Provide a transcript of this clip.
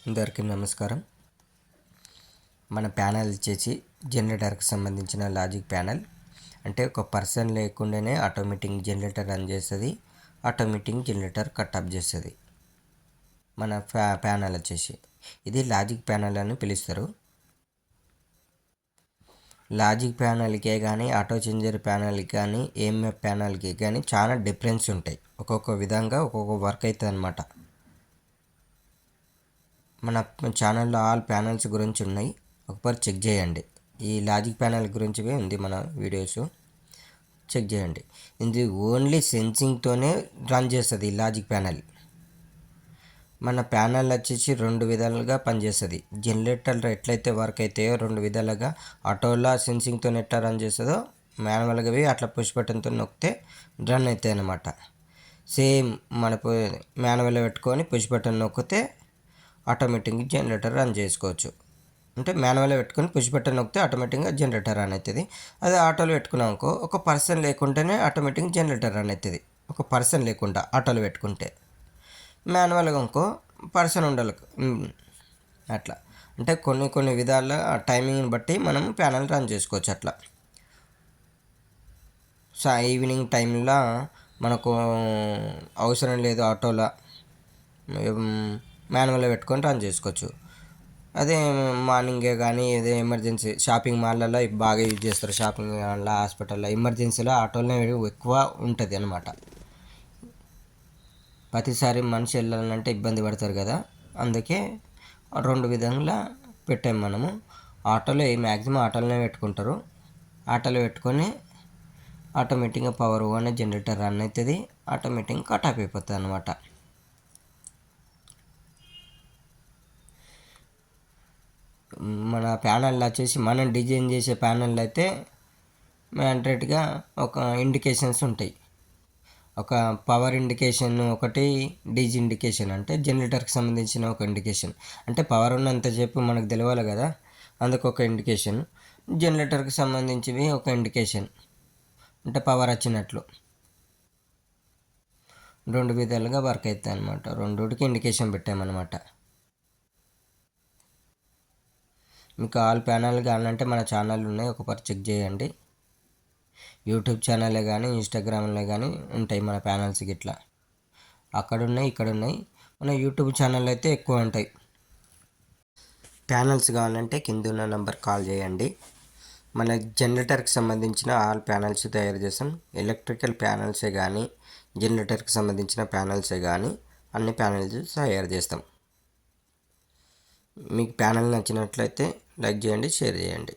అందరికీ నమస్కారం. మన ప్యానల్ వచ్చేసి జనరేటర్కి సంబంధించిన లాజిక్ ప్యానల్. అంటే ఒక పర్సన్ లేకుండానే ఆటోమేటిక్ జనరేటర్ రన్ చేస్తుంది, ఆటోమేటిక్ జనరేటర్ కట్ ఆఫ్ చేస్తుంది. మన ప్యానల్ వచ్చేసి ఇది లాజిక్ ప్యానల్ అని పిలుస్తారు. లాజిక్ ప్యానల్కే కానీ ఆటో చేంజర్ ప్యానల్కి కానీ ఏఎంఎఫ్ ప్యానల్కి కానీ చాలా డిఫరెన్స్ ఉంటాయి. ఒక్కొక్క విధంగా ఒక్కొక్క వర్క్ అవుతుంది అన్నమాట. మన ఛానల్లో ఆల్ ప్యానల్స్ గురించి ఉన్నాయి, ఒకసారి చెక్ చేయండి. ఈ లాజిక్ ప్యానల్ గురించి ఉంది మన వీడియోస్, చెక్ చేయండి. ఇది ఓన్లీ సెన్సింగ్తోనే రన్ చేస్తుంది ఈ లాజిక్ ప్యానల్. మన ప్యానల్ వచ్చేసి రెండు విధాలుగా పనిచేస్తుంది. జనరేటర్లు ఎట్లయితే వర్క్ అవుతాయో రెండు విధాలుగా ఆటోలా సెన్సింగ్తో ఎట్లా రన్ చేస్తుందో మాన్యువల్గా అట్లా పుష్ బటన్తో నొక్కితే రన్ అవుతాయి అన్నమాట. సేమ్ మన మాన్యువల్ పెట్టుకొని పుష్ బటన్ నొక్కితే ఆటోమేటిక్గా జనరేటర్ రన్ చేసుకోవచ్చు. అంటే మాన్యువల్లో పెట్టుకొని పుష్ బటన్ నొక్కితే ఆటోమేటిక్గా జనరేటర్ రన్ అవుతుంది. అదే ఆటోలో పెట్టుకున్నామనుకో ఒక పర్సన్ లేకుంటేనే ఆటోమేటిక్గా జనరేటర్ రన్ అవుతుంది. ఒక పర్సన్ లేకుండా ఆటోలో పెట్టుకుంటే, మాన్యువల్గా ఇంకో పర్సన్ ఉండాలి అట్లా. అంటే కొన్ని విధాల టైమింగ్ని బట్టి మనం ప్యానల్ రన్ చేసుకోవచ్చు అట్లా. ఈవినింగ్ టైంలో మనకు అవసరం లేదు ఆటోలో, మాన్యువల్లో పెట్టుకొని రన్ చేసుకోవచ్చు. అదే మార్నింగే కానీ ఏదో ఎమర్జెన్సీ షాపింగ్ మాల్లలో బాగా యూజ్ చేస్తారు. షాపింగ్ మాల్లో, హాస్పిటల్లో ఎమర్జెన్సీలో ఆటోలోనే ఎక్కువ ఉంటుంది అన్నమాట. ప్రతిసారి మనిషి వెళ్ళాలంటే ఇబ్బంది పడతారు కదా, అందుకే రెండు విధంగా పెట్టాము మనము. ఆటోలో మ్యాక్సిమం ఆటోలోనే పెట్టుకుంటారు. ఆటోలో పెట్టుకొని ఆటోమేటిక్గా పవర్ అనే జనరేటర్ రన్ అవుతుంది, ఆటోమేటిక్గా కట్ ఆఫ్ అయిపోతుంది అన్నమాట. మన ప్యానల్ వచ్చేసి మనం డిజైన్ చేసే ప్యానల్ అయితే మ్యాండేట్గా ఒక ఇండికేషన్స్ ఉంటాయి. ఒక పవర్ ఇండికేషన్, ఒకటి డీజీ ఇండికేషన్, అంటే జనరేటర్కి సంబంధించిన ఒక ఇండికేషన్. అంటే పవర్ ఉన్నంతసేపు మనకు తెలియాలి కదా, అందుకు ఒక ఇండికేషన్. జనరేటర్కి సంబంధించినవి ఒక ఇండికేషన్, అంటే పవర్ వచ్చినట్లు. రెండు విధాలుగా వర్క్ అవుతాయి అన్నమాట. రెండుకి ఇండికేషన్ పెట్టామన్నమాట. మీకు ఆల్ ప్యానల్ కావాలంటే మన ఛానల్ ఉన్నాయి, ఒకసారి చెక్ చేయండి. యూట్యూబ్ ఛానలే కానీ ఇన్స్టాగ్రామ్లో కానీ ఉంటాయి మన ప్యానల్స్ ఇట్లా. అక్కడ ఉన్నాయి, ఇక్కడ ఉన్నాయి. మన యూట్యూబ్ ఛానల్ అయితే ఎక్కువ ఉంటాయి. ప్యానల్స్ కావాలంటే కింద ఉన్న నెంబర్ కాల్ చేయండి. మన జనరేటర్కి సంబంధించిన ఆల్ ప్యానల్స్ తయారు చేస్తాం. ఎలక్ట్రికల్ ప్యానల్సే కానీ జనరేటర్కి సంబంధించిన ప్యానల్సే కానీ అన్ని ప్యానల్స్ తయారు చేస్తాం. మీకు ప్యానల్ నచ్చినట్లయితే లైక్ చేయండి, షేర్ చేయండి.